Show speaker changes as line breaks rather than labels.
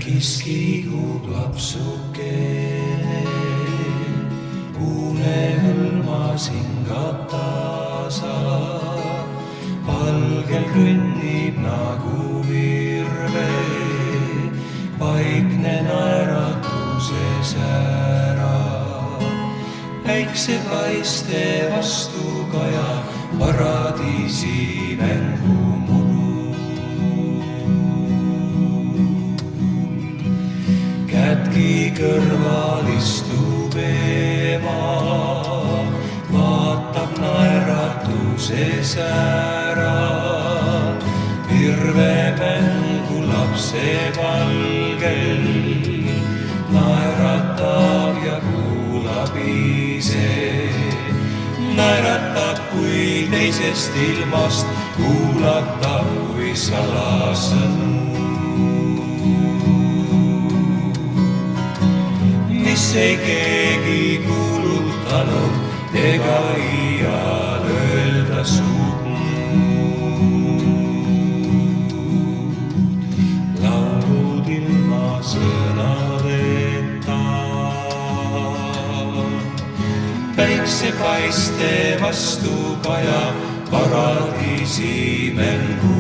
Kiskigub lapsukene, unehõlmas hingab tasa, valgel kõnnib nagu virve, vaikne naeratuses ära. Päiksepaiste vastu kaja paradiisi mängumuru. Kätki kõrval istub ema, vaatab naeratuses ära. Virve mängu lapse valgel, naeratab ja kuulab ise. Naeratab kui teisest ilmast, kuulatab kui salasõnu. Mis ei keegi kuulutanud ega iial öelda suutnud. Laulud ilma sõnadeta, päiksepaiste vastu kaja paradiisi mängu.